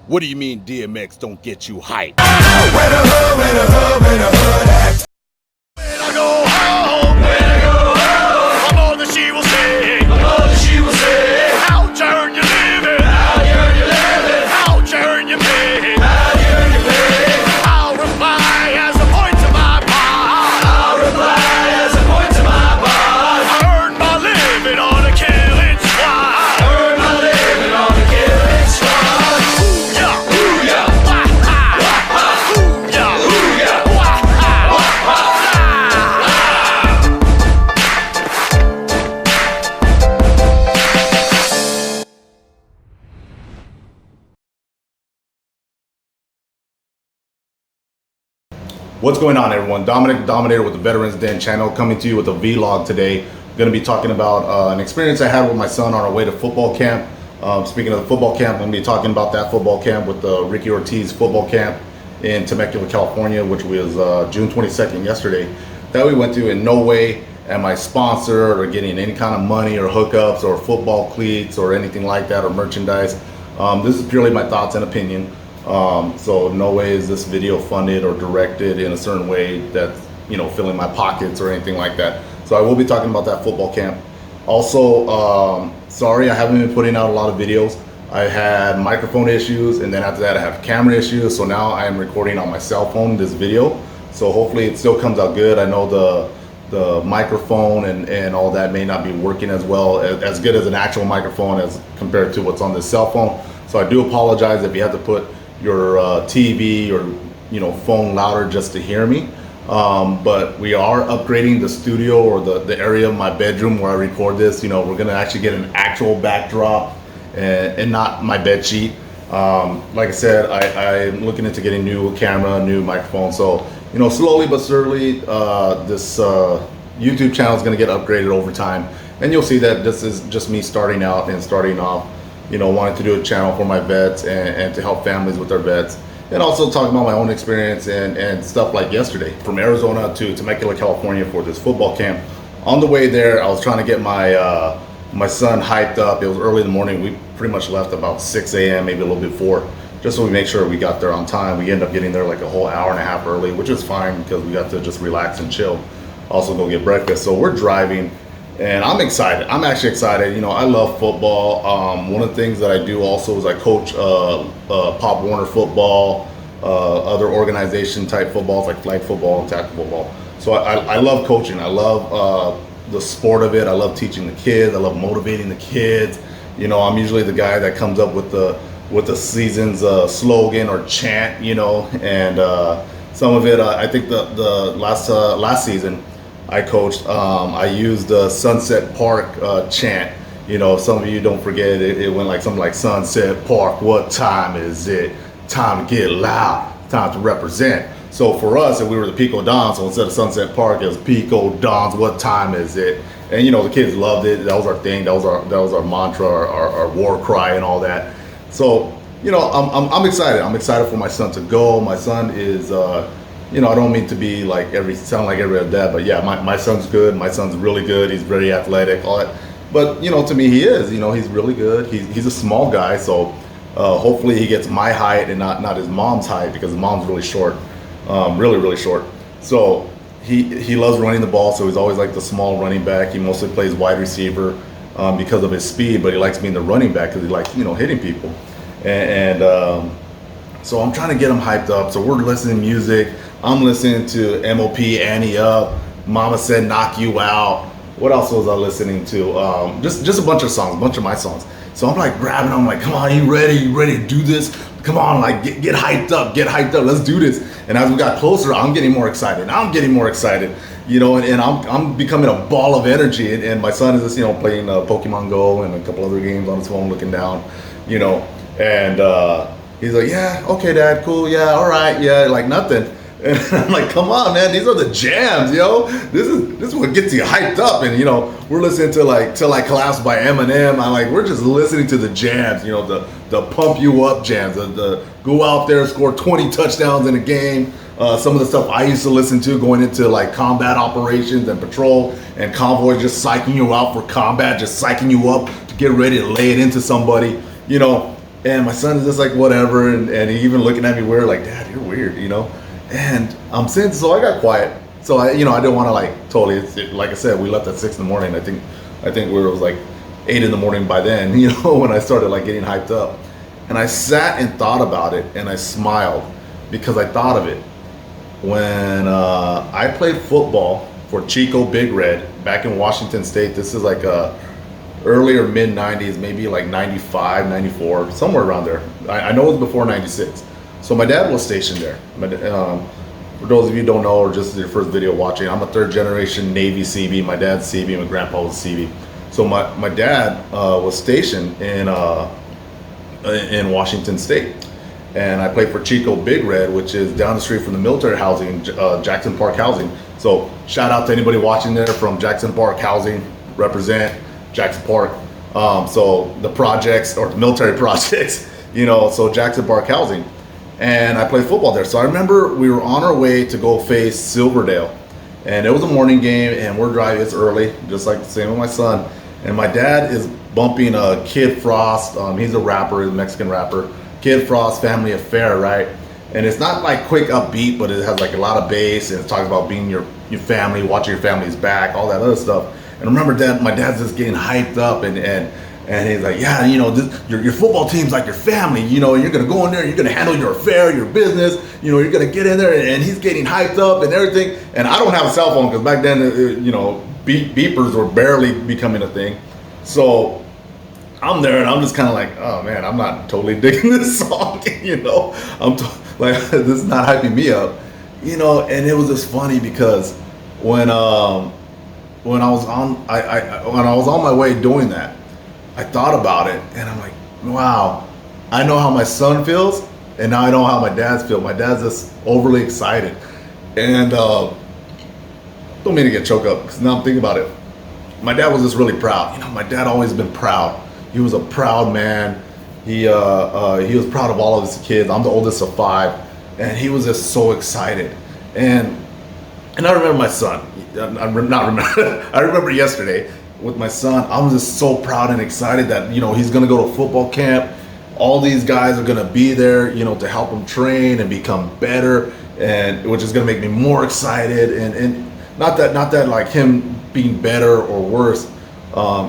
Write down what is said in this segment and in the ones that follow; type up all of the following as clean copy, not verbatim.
What do you mean DMX don't get you hyped? When the hood act. When I go home, I'm all that she will say. How'd you earn your living? How'd you earn your pay? I'll reply as a point to my boss. I earned my living on a killing squad. What's going on, everyone? Dominic Dominator with the Veterans Den channel, coming to you with a vlog today. I'm going to be talking about an experience I had with my son on our way to football camp. Speaking of the football camp, I'm going to be talking about that football camp with the Ricky Ortiz football camp in Temecula, California, which was June 22nd, yesterday, that we went to. In no way am I sponsored or getting any kind of money or hookups or football cleats or anything like that, or merchandise. This is purely my thoughts and opinion. So no way is this video funded or directed in a certain way that's, filling my pockets or anything like that. So I will be talking about that football camp. Also, sorry, I haven't been putting out a lot of videos. I had microphone issues, and then after that I have camera issues. So now I am recording on my cell phone this video. So hopefully it still comes out good. I know the microphone and all that may not be working as well, as good as an actual microphone as compared to what's on this cell phone. So I do apologize if you have to put your TV or phone louder just to hear me, but we are upgrading the studio, or the area of my bedroom where I record this. We're gonna actually get an actual backdrop and not my bed sheet. Like I said, I'm looking into getting new camera, new microphone. So slowly but surely, this YouTube channel is gonna get upgraded over time, and you'll see that this is just me starting out and starting off, wanting to do a channel for my vets and to help families with their vets, and also talk about my own experience and stuff like yesterday. From Arizona to Temecula, California for this football camp. On the way there, I was trying to get my my son hyped up. It was early in the morning. We pretty much left about 6 a.m., maybe a little bit before, just so we make sure we got there on time. We ended up getting there like a whole hour and a half early, which is fine because we got to just relax and chill. Also go get breakfast. So we're driving. And I'm excited. I'm actually excited. I love football. One of the things that I do also is I coach Pop Warner football, other organization type footballs like flag football and tackle football. So I love coaching. I love the sport of it. I love teaching the kids. I love motivating the kids. I'm usually the guy that comes up with the season's slogan or chant. And some of it. I think the last season I coached, I used the Sunset Park chant. Some of you don't forget, it went like something like, Sunset Park, what time is it? Time to get loud, time to represent. So for us, if we were the Pico Dons, so instead of Sunset Park, it was Pico Dons, what time is it? And the kids loved it. That was our thing. That was our mantra, our war cry and all that. So, I'm excited. I'm excited for my son to go. My son is, I don't mean to be sound like every other dad, but yeah, my son's good. My son's really good. He's very athletic, all that. But, to me, he is, he's really good. He's a small guy. So hopefully he gets my height and not his mom's height, because his mom's really short, really, really short. So he loves running the ball. So he's always like the small running back. He mostly plays wide receiver because of his speed, but he likes being the running back because he likes, hitting people. So I'm trying to get him hyped up. So we're listening to music. I'm listening to MOP, Annie Up, Mama Said Knock You Out. What else was I listening to? Just a bunch of songs, a bunch of my songs. So I'm like grabbing, I'm like, come on, you ready to do this? Come on, get hyped up, let's do this. And as we got closer, I'm getting more excited. And I'm becoming a ball of energy. And my son is just, playing Pokemon Go and a couple other games on his phone, looking down, and he's like, yeah, okay, Dad, cool, yeah, all right, yeah, like nothing. And I'm like, come on, man, these are the jams, yo. This is what gets you hyped up. And we're listening to Till I Collapse by Eminem. We're just listening to the jams, the pump you up jams, the go out there, score 20 touchdowns in a game. Some of the stuff I used to listen to going into combat operations and patrol and convoy, just psyching you out for combat, just psyching you up to get ready to lay it into somebody, And my son is just like, whatever. And he even looking at me weird, like, Dad, you're weird, you know? And I'm saying, so I got quiet. So I didn't want to like totally, like I said, we left at 6 in the morning. I think it was like 8 in the morning by then, you know, when I started like getting hyped up. And I sat and thought about it, and I smiled because I thought of it. When I played football for Chico Big Red back in Washington State, this is like earlier mid 90s, maybe like 95, 94, somewhere around there. I know it was before 96. So my dad was stationed there. For those of you who don't know, or just your first video watching, I'm a 3rd generation Navy CB. My dad's CB, my grandpa was CB. So my dad was stationed in Washington State. And I played for Chico Big Red, which is down the street from the military housing, Jackson Park Housing. So shout out to anybody watching there from Jackson Park Housing, represent Jackson Park. So the projects, or the military projects, you know, so Jackson Park Housing. And I played football there. So I remember we were on our way to go face Silverdale. And it was a morning game, and we're driving, it's early, just like the same with my son. And my dad is bumping Kid Frost. He's a rapper, he's a Mexican rapper. Kid Frost, Family Affair, right? And it's not like quick upbeat, but it has like a lot of bass, and it talks about being your family, watching your family's back, all that other stuff. And I remember my dad's just getting hyped up, and he's like, yeah, you know, your football team's like your family, you know, you're gonna go in there, you're gonna handle your affair, your business, you know, you're gonna get in there, and he's getting hyped up and everything. And I don't have a cell phone because back then, you know, beepers were barely becoming a thing. So I'm there, and I'm just kind of like, oh man, I'm not totally digging this song, you know. Like, this is not hyping me up, you know. And it was just funny because when I was on my way doing that, I thought about it, and I'm like, wow, I know how my son feels, and now I know how my dad's feel. My dad's just overly excited, and don't mean to get choked up because now I'm thinking about it. My dad was just really proud. You know, my dad always been proud. He was a proud man. He was proud of all of his kids. I'm the oldest of 5, and he was just so excited. And I remember my son. I remember yesterday with my son. I was just so proud and excited that, you know, he's gonna go to football camp. All these guys are gonna be there, you know, to help him train and become better, and which is gonna make me more excited. And not that like him being better or worse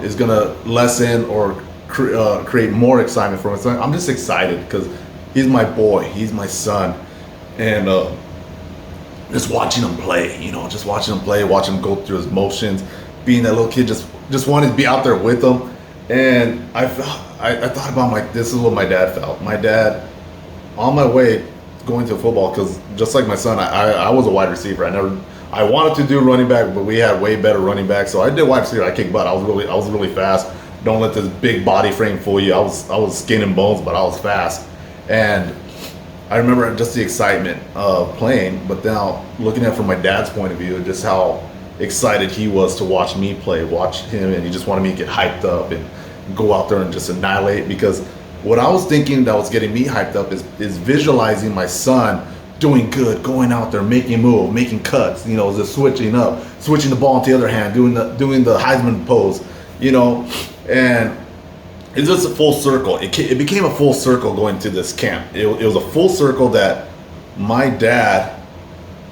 is gonna lessen or create more excitement for my son. I'm just excited because he's my boy, he's my son, and just watching him play, you know, watching him go through his motions, being that little kid, just wanted to be out there with him. And I thought about, like, this is what my dad felt. My dad, on my way going to football, because just like my son, I was a wide receiver. I wanted to do running back, but we had way better running backs. So I did wide receiver. I kicked butt. I was really fast. Don't let this big body frame fool you. I was skin and bones, but I was fast. And I remember just the excitement of playing, but now looking at it from my dad's point of view, just how excited he was to watch me play, watch him, and he just wanted me to get hyped up and go out there and just annihilate. Because what I was thinking that was getting me hyped up is visualizing my son doing good, going out there, making a move, making cuts, you know, just switching up, switching the ball into the other hand, doing the Heisman pose, you know. And it's just a full circle. It became a full circle going to this camp. It was a full circle that my dad,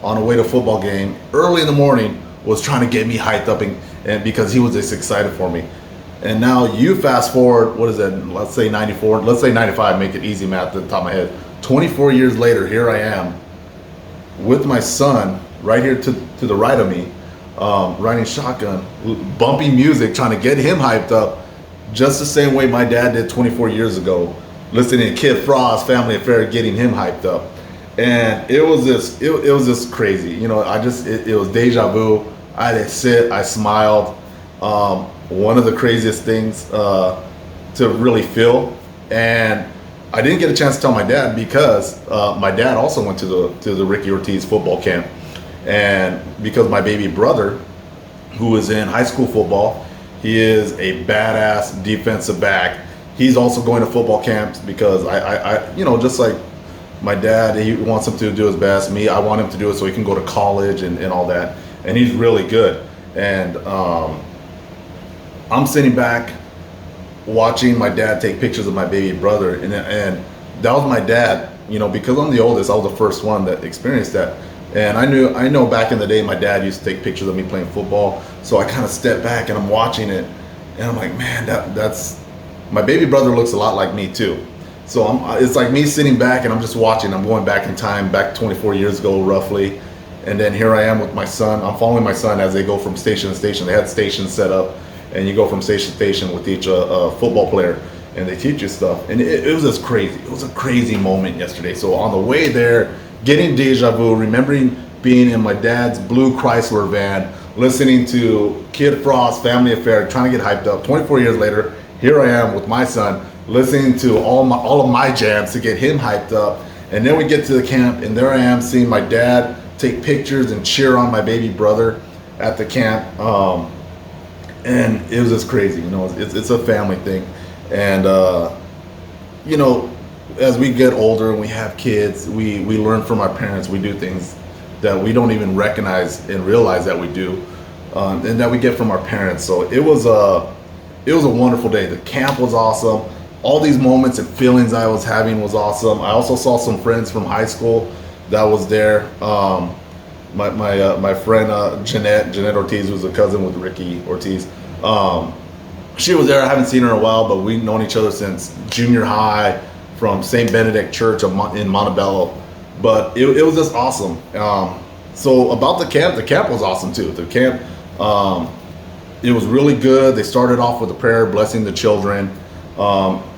on the way to a football game early in the morning, was trying to get me hyped up, and because he was just excited for me. And now you fast forward, what is it? Let's say 94, let's say 95, make it easy math at the top of my head. 24 years later, here I am with my son right here to the right of me, riding shotgun, bumping music, trying to get him hyped up, just the same way my dad did 24 years ago, listening to Kid Frost, Family Affair, getting him hyped up. And it was just crazy. You know, it was deja vu. I had to sit, I smiled. One of the craziest things to really feel. And I didn't get a chance to tell my dad because my dad also went to the Ricky Ortiz football camp. And because my baby brother, who is in high school football, he is a badass defensive back. He's also going to football camps because I you know, just like my dad, he wants him to do his best. Me, I want him to do it so he can go to college and all that. And he's really good. And I'm sitting back watching my dad take pictures of my baby brother, and that was my dad. You know, because I'm the oldest, I was the first one that experienced that. And I know back in the day, my dad used to take pictures of me playing football. So I kind of stepped back and I'm watching it, and I'm like, man, that's my baby brother looks a lot like me too. So it's like me sitting back and I'm just watching. I'm going back in time, back 24 years ago roughly, and then here I am with my son. I'm following my son as they go from station to station. They had stations set up, and you go from station to station with each football player, and they teach you stuff. And it was just crazy. It was a crazy moment yesterday. So on the way there, getting deja vu, remembering being in my dad's blue Chrysler van, listening to Kid Frost, Family Affair, trying to get hyped up. 24 years later, here I am with my son, listening to all of my jams to get him hyped up. And then we get to the camp, and there I am seeing my dad take pictures and cheer on my baby brother at the camp. And it was just crazy, you know. It's a family thing. And you know, as we get older and we have kids, we learn from our parents. We do things that we don't even recognize and realize that we do, and that we get from our parents. So it was a wonderful day. The camp was awesome. All these moments and feelings I was having was awesome. I also saw some friends from high school that was there. My friend Jeanette Ortiz, who's a cousin with Ricky Ortiz. She was there. I haven't seen her in a while, but we've known each other since junior high from St. Benedict Church in Montebello. But it was just awesome. So about the camp was awesome too. The camp, it was really good. They started off with a prayer blessing the children.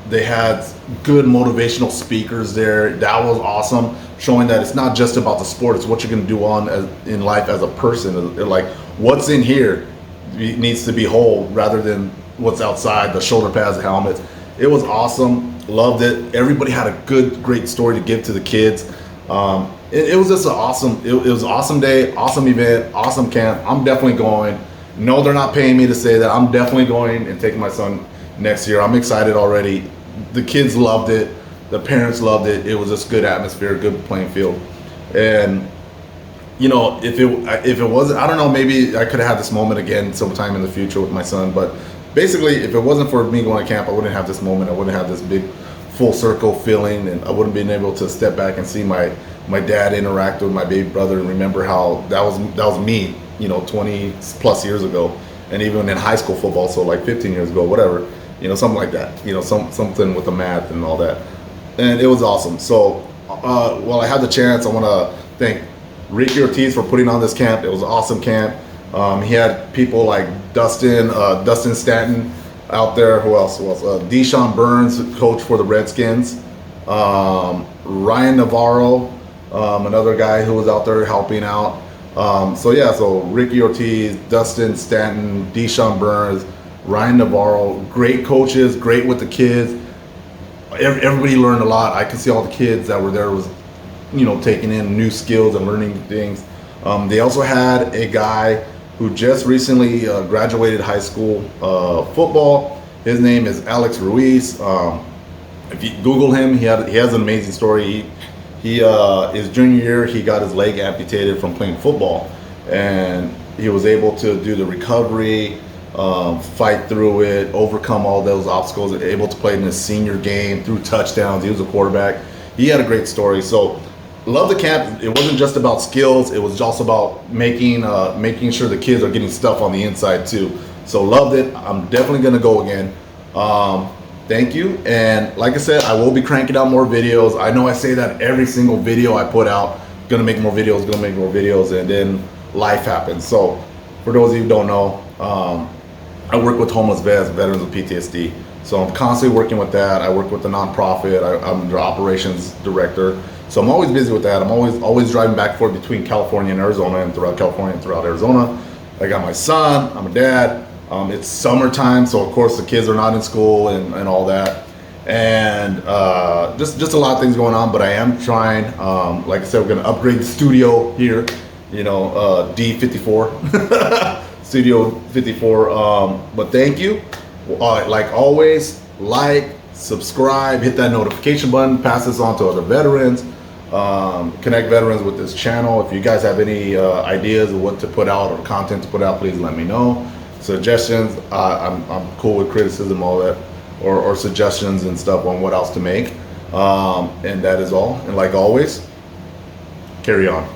They had good motivational speakers there. That was awesome, showing that it's not just about the sport. It's what you're going to do in life as a person. Like what's in here needs to be whole rather than what's outside, the shoulder pads, the helmets. It was awesome. Loved it. Everybody had a great story to give to the kids. It was just it was an awesome day, awesome event, awesome camp. I'm definitely going. No, they're not paying me to say that. I'm definitely going and taking my son next year. I'm excited already. The kids loved it. The parents loved it. It was just good atmosphere, good playing field. And you know, if it wasn't, I don't know, maybe I could have had this moment again sometime in the future with my son. But basically, if it wasn't for me going to camp, I wouldn't have this moment. I wouldn't have this big full circle feeling, and I wouldn't been able to step back and see my dad interact with my baby brother and remember how that was me, you know, 20 plus years ago, and even in high school football, so like 15 years ago, whatever, you know, something like that, you know, something with the math and all that. And it was awesome. So while I had the chance, I want to thank Ricky Ortiz for putting on this camp. It was an awesome camp. He had people like Dustin Stanton out there. Who else? Dechon Burns, coach for the Redskins. Ryan Navarro, another guy who was out there helping out. So Ricky Ortiz, Dustin Stanton, Dechon Burns, Ryan Navarro, great coaches, great with the kids. Everybody learned a lot. I could see all the kids that were there was, you know, taking in new skills and learning things. They also had a guy who just recently graduated high school football. His name is Alex Ruiz. If you Google him, he has an amazing story. His junior year, he got his leg amputated from playing football, and he was able to do the recovery, fight through it, overcome all those obstacles, able to play in his senior game, threw touchdowns. He was a quarterback. He had a great story. So love the camp. It wasn't just about skills. It was also about making sure the kids are getting stuff on the inside too. So loved it. I'm definitely going to go again. Thank you. And like I said, I will be cranking out more videos. I know I say that every single video I put out, gonna make more videos, and then life happens. So for those of you who don't know, I work with homeless veterans with PTSD. So I'm constantly working with that. I work with the nonprofit. I'm the operations director. So I'm always busy with that. I'm always driving back and forth between California and Arizona, and throughout California and throughout Arizona. I got my son, I'm a dad. It's summertime, so of course the kids are not in school and all that. And just a lot of things going on, but I am trying. Like I said, we're gonna upgrade the studio here, you know, D54, Studio 54. But thank you. Like always, like, subscribe, hit that notification button, pass this on to other veterans, connect veterans with this channel. If you guys have any ideas of what to put out or content to put out, please let me know. Suggestions, I'm cool with criticism, all or suggestions and stuff on what else to make. And that is all. And like always, carry on.